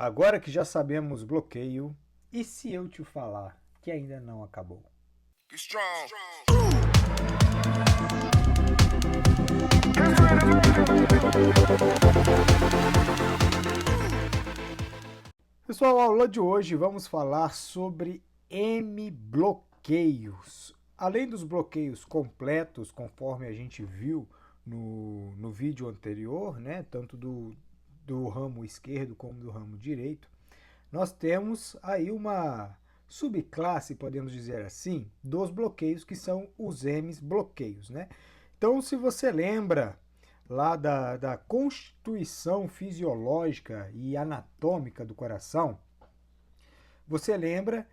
Agora que já sabemos bloqueio, e se eu te falar que ainda não acabou? Pessoal, a aula de hoje vamos falar sobre M-bloqueios. Além dos bloqueios completos, conforme a gente viu no vídeo anterior, né, tanto do ramo esquerdo como do ramo direito, nós temos aí uma subclasse, podemos dizer assim, dos bloqueios, que são os M-bloqueios, né? Então, se você lembra lá da constituição fisiológica e anatômica do coração, você lembra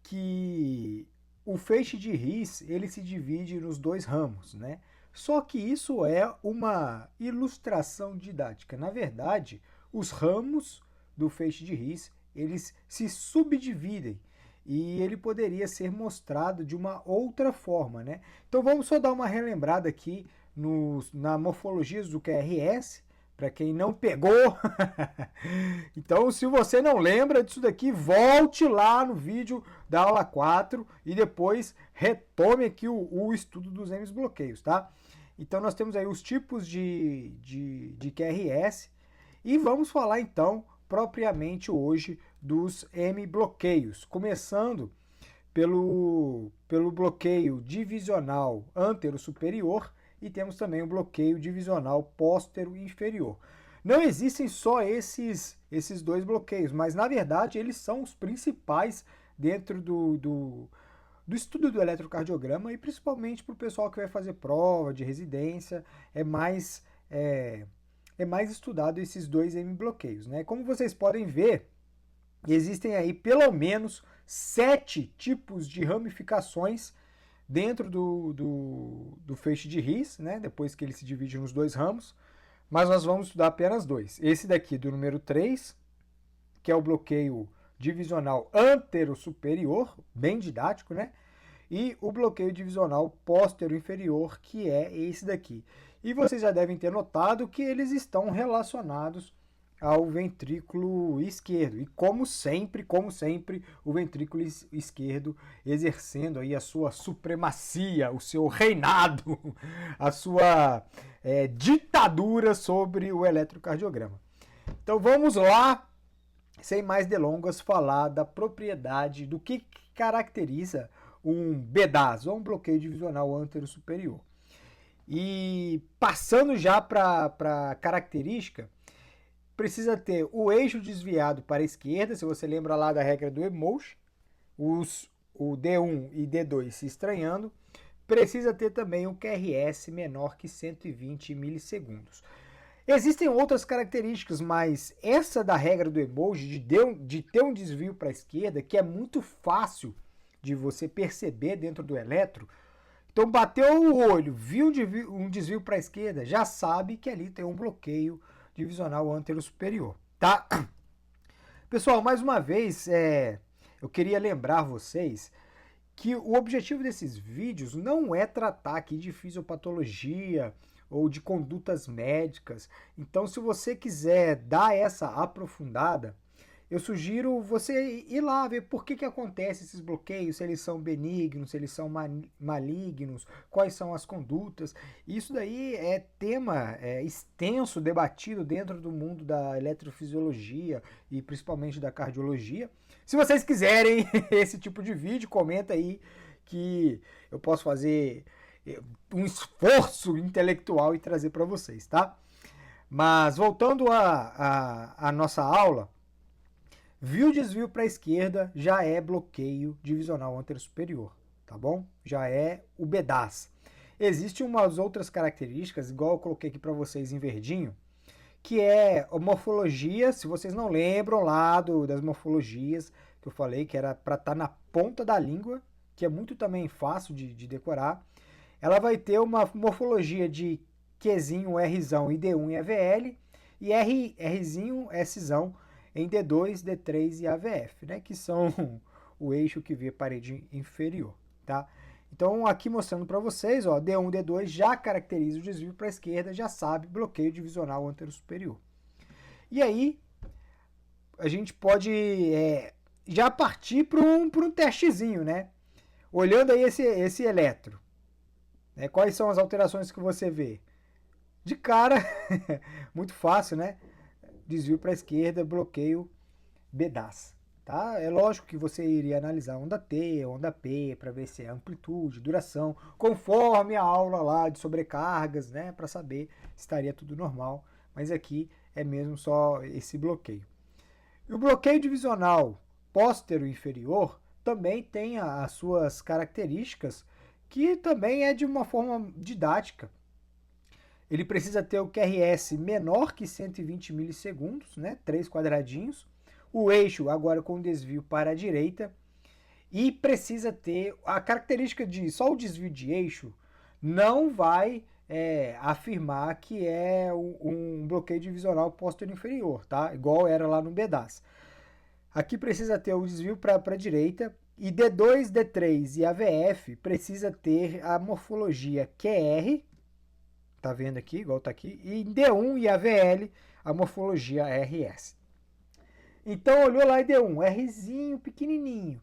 que o feixe de His ele se divide nos dois ramos, né? Só que isso é uma ilustração didática. Na verdade, os ramos do feixe de His eles se subdividem e ele poderia ser mostrado de uma outra forma, né? Então vamos só dar uma relembrada aqui na morfologia do QRS, para quem não pegou. Então, se você não lembra disso daqui, volte lá no vídeo da aula 4 e depois retome aqui o estudo dos M-bloqueios, tá? Então, nós temos aí os tipos de QRS e vamos falar então propriamente hoje dos M-bloqueios, começando pelo bloqueio divisional antero-superior e temos também o bloqueio divisional póstero-inferior. Não existem só esses dois bloqueios, mas na verdade eles são os principais dentro do estudo do eletrocardiograma e principalmente para o pessoal que vai fazer prova de residência, é mais estudado esses dois M-bloqueios, né? Como vocês podem ver, existem aí pelo menos 7 tipos de ramificações dentro do feixe de His, né? Depois que ele se divide nos dois ramos, mas nós vamos estudar apenas dois. Esse daqui do número 3, que é o bloqueio divisional antero-superior, bem didático, né? E o bloqueio divisional póstero-inferior, que é esse daqui. E vocês já devem ter notado que eles estão relacionados ao ventrículo esquerdo. E como sempre, o ventrículo esquerdo exercendo aí a sua supremacia, o seu reinado, a sua ditadura sobre o eletrocardiograma. Então vamos lá, sem mais delongas, falar da propriedade, do que caracteriza um BDAS, ou um bloqueio divisional antero-superior. E passando já para a característica, precisa ter o eixo desviado para a esquerda, se você lembra lá da regra do Emotion, o D1 e D2 se estranhando. Precisa ter também um QRS menor que 120 milissegundos. Existem outras características, mas essa da regra do emoji, de ter um desvio para a esquerda, que é muito fácil de você perceber dentro do eletro. Então, bateu o olho, viu um desvio para a esquerda, já sabe que ali tem um bloqueio divisional antero-superior, tá? Pessoal, mais uma vez, eu queria lembrar vocês que o objetivo desses vídeos não é tratar aqui de fisiopatologia ou de condutas médicas. Então, se você quiser dar essa aprofundada, eu sugiro você ir lá ver por que acontece esses bloqueios, se eles são benignos, se eles são malignos, quais são as condutas. Isso daí é tema extenso, debatido dentro do mundo da eletrofisiologia e principalmente da cardiologia. Se vocês quiserem esse tipo de vídeo, comenta aí que eu posso fazer um esforço intelectual e trazer para vocês, tá? Mas voltando à nossa aula, viu desvio para a esquerda, já é bloqueio divisional antero-superior, tá bom? Já é o BDAS. Existem umas outras características, igual eu coloquei aqui para vocês em verdinho, que é a morfologia, se vocês não lembram lá das morfologias que eu falei, que era para estar na ponta da língua, que é muito também fácil de decorar. Ela vai ter uma morfologia de Qzinho, Rzão e D1 e AVL, e Rzinho, Szão em D2, D3 e AVF, né, que são o eixo que vê a parede inferior, tá? Então, aqui mostrando para vocês, ó, D1, D2 já caracteriza o desvio para a esquerda, já sabe, bloqueio divisional antero-superior. E aí, já partir para um testezinho, né? Olhando aí esse eletro, né? Quais são as alterações que você vê? De cara, muito fácil, né? Desvio para a esquerda, bloqueio BDAS. Tá? É lógico que você iria analisar onda T, onda P, para ver se é amplitude, duração, conforme a aula lá de sobrecargas, né? Para saber se estaria tudo normal. Mas aqui é mesmo só esse bloqueio. E o bloqueio divisional póstero inferior também tem as suas características, que também é de uma forma didática. Ele precisa ter o QRS menor que 120 milissegundos, né? 3 quadradinhos. O eixo agora com desvio para a direita. E precisa ter a característica de só o desvio de eixo não vai afirmar que é um bloqueio divisional póstero inferior, tá? Igual era lá no BDAS. Aqui precisa ter o desvio para a direita. E D2, D3 e AVF precisa ter a morfologia QR, tá vendo aqui, igual tá aqui, e D1 e AVL, a morfologia RS. Então, olhou lá em D1, Rzinho pequenininho,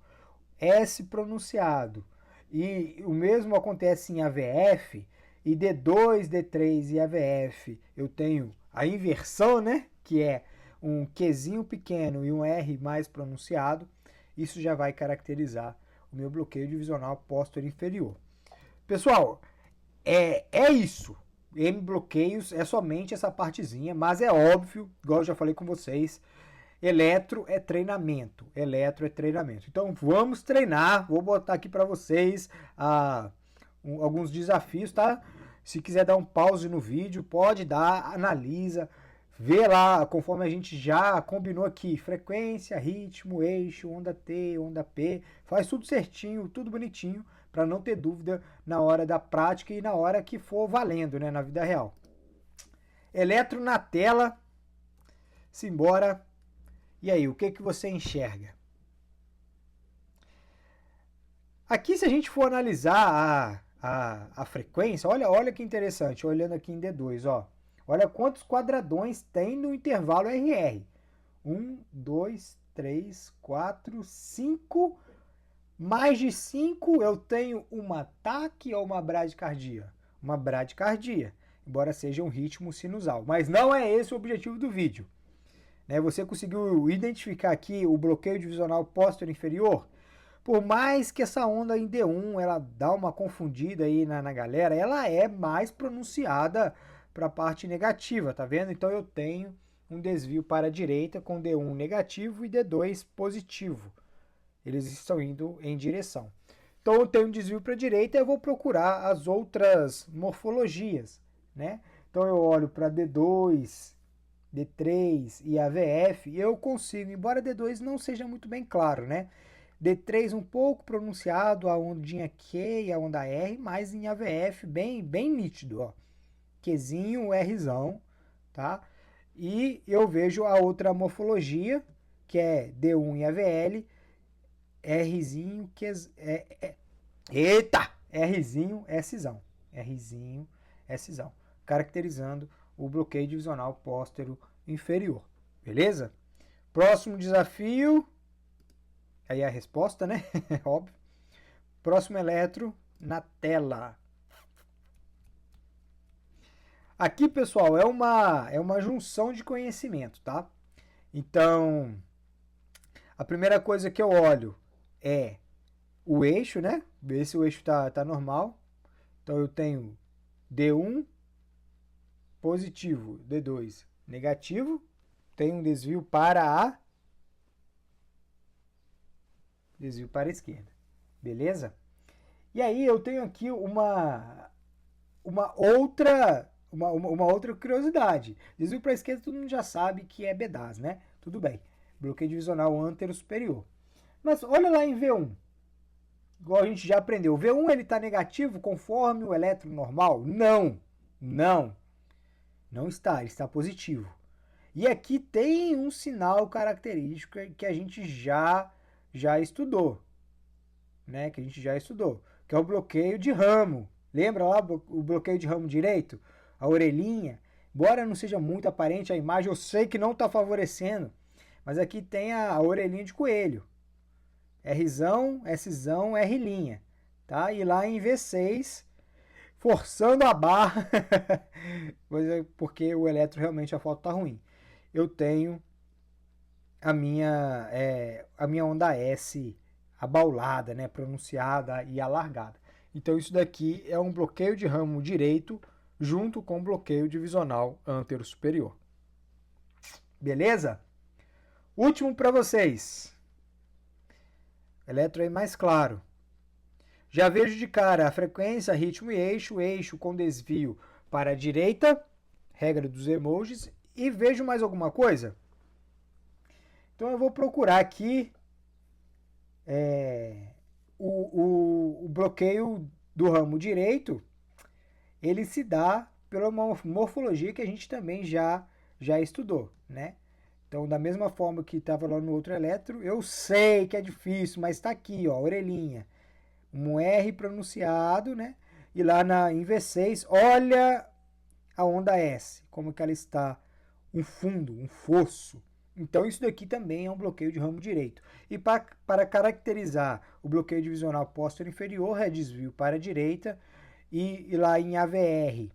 S pronunciado, e o mesmo acontece em AVF, e D2, D3 e AVF, eu tenho a inversão, né, que é um Qzinho pequeno e um R mais pronunciado, isso já vai caracterizar o meu bloqueio divisional póstero inferior. Pessoal, é isso. M bloqueios é somente essa partezinha, mas é óbvio, igual eu já falei com vocês, eletro é treinamento. Eletro é treinamento. Então vamos treinar. Vou botar aqui para vocês alguns desafios, tá? Se quiser dar um pause no vídeo, pode dar, analisa, vê lá, conforme a gente já combinou aqui, frequência, ritmo, eixo, onda T, onda P, faz tudo certinho, tudo bonitinho, para não ter dúvida na hora da prática e na hora que for valendo, né, na vida real. Eletro na tela, simbora. E aí, o que você enxerga? Aqui, se a gente for analisar a frequência, olha que interessante, olhando aqui em D2, ó. Olha quantos quadradões tem no intervalo RR. 1, 2, 3, 4, 5. Mais de 5 eu tenho um ataque ou uma bradicardia? Uma bradicardia, embora seja um ritmo sinusal. Mas não é esse o objetivo do vídeo. Você conseguiu identificar aqui o bloqueio divisional póstero inferior? Por mais que essa onda em D1 ela dá uma confundida aí na galera, ela é mais pronunciada para a parte negativa, tá vendo? Então eu tenho um desvio para a direita com D1 negativo e D2 positivo. Eles estão indo em direção. Então eu tenho um desvio para a direita e eu vou procurar as outras morfologias, né? Então eu olho para D2, D3 e AVF e eu consigo, embora D2 não seja muito bem claro, né? D3 um pouco pronunciado, a ondinha Q e a onda R, mas em AVF bem nítido, ó. Qzinho, Rzão, tá? E eu vejo a outra morfologia, que é D1 e AVL, Rzinho, Rzinho, Szão. Rzinho, Szão. Caracterizando o bloqueio divisional póstero inferior. Beleza? Próximo desafio. Aí a resposta, né? Óbvio. Próximo eletro na tela. Aqui, pessoal, é uma junção de conhecimento, tá? Então, a primeira coisa que eu olho é o eixo, né? Ver se o eixo tá normal. Então, eu tenho D1 positivo, D2 negativo. Tem um desvio para a esquerda. Beleza? E aí eu tenho aqui uma outra curiosidade. Desvio para a esquerda todo mundo já sabe que é BDAS, né? Tudo bem. Bloqueio divisional antero superior. Mas olha lá em V1. Igual a gente já aprendeu. O V1 ele está negativo conforme o elétron normal? Não. Não está. Ele está positivo. E aqui tem um sinal característico que a gente já estudou. Né? Que é o bloqueio de ramo. Lembra lá o bloqueio de ramo direito? A orelhinha. Embora não seja muito aparente a imagem, eu sei que não está favorecendo. Mas aqui tem a orelhinha de coelho. Rzão, Szão, R', tá? E lá em V6, forçando a barra, porque o eletro realmente a foto tá ruim. Eu tenho a minha onda S abaulada, né, pronunciada e alargada. Então isso daqui é um bloqueio de ramo direito junto com bloqueio divisional antero superior. Beleza? Último para vocês. Eletro aí mais claro. Já vejo de cara a frequência, ritmo e eixo com desvio para a direita, regra dos emojis, e vejo mais alguma coisa? Então eu vou procurar aqui o bloqueio do ramo direito, ele se dá pela morfologia que a gente também já estudou, né? Então, da mesma forma que estava lá no outro eletro, eu sei que é difícil, mas está aqui, ó, orelhinha. Um R pronunciado, né? E lá em V6, olha a onda S, como que ela está. Um fundo, um fosso. Então, isso daqui também é um bloqueio de ramo direito. E para caracterizar o bloqueio divisional posterior inferior, é desvio para a direita. E lá em AVL,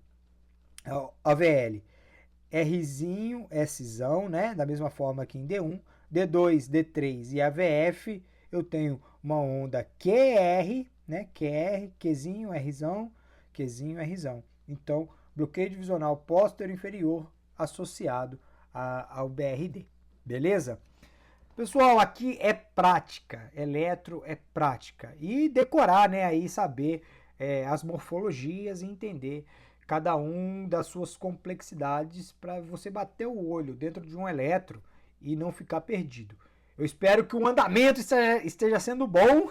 Rzinho, Szão, né? Da mesma forma que em D1, D2, D3 e AVF, eu tenho uma onda QR, né? QR, Qzinho, Rzão, Qzinho, Rzão. Então, bloqueio divisional posterior inferior associado ao BRD. Beleza? Pessoal, aqui é prática, eletro é prática. E decorar, né? Aí saber as morfologias e entender cada um das suas complexidades para você bater o olho dentro de um eletro e não ficar perdido. Eu espero que o andamento esteja sendo bom.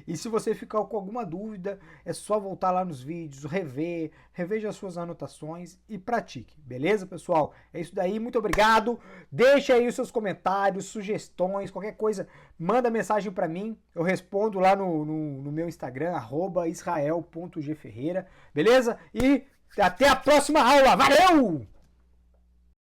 E se você ficar com alguma dúvida, é só voltar lá nos vídeos, reveja as suas anotações e pratique. Beleza, pessoal? É isso daí, muito obrigado. Deixa aí os seus comentários, sugestões, qualquer coisa, manda mensagem para mim. Eu respondo lá no meu Instagram, @israel.gferreira. Beleza? E até a próxima aula. Valeu!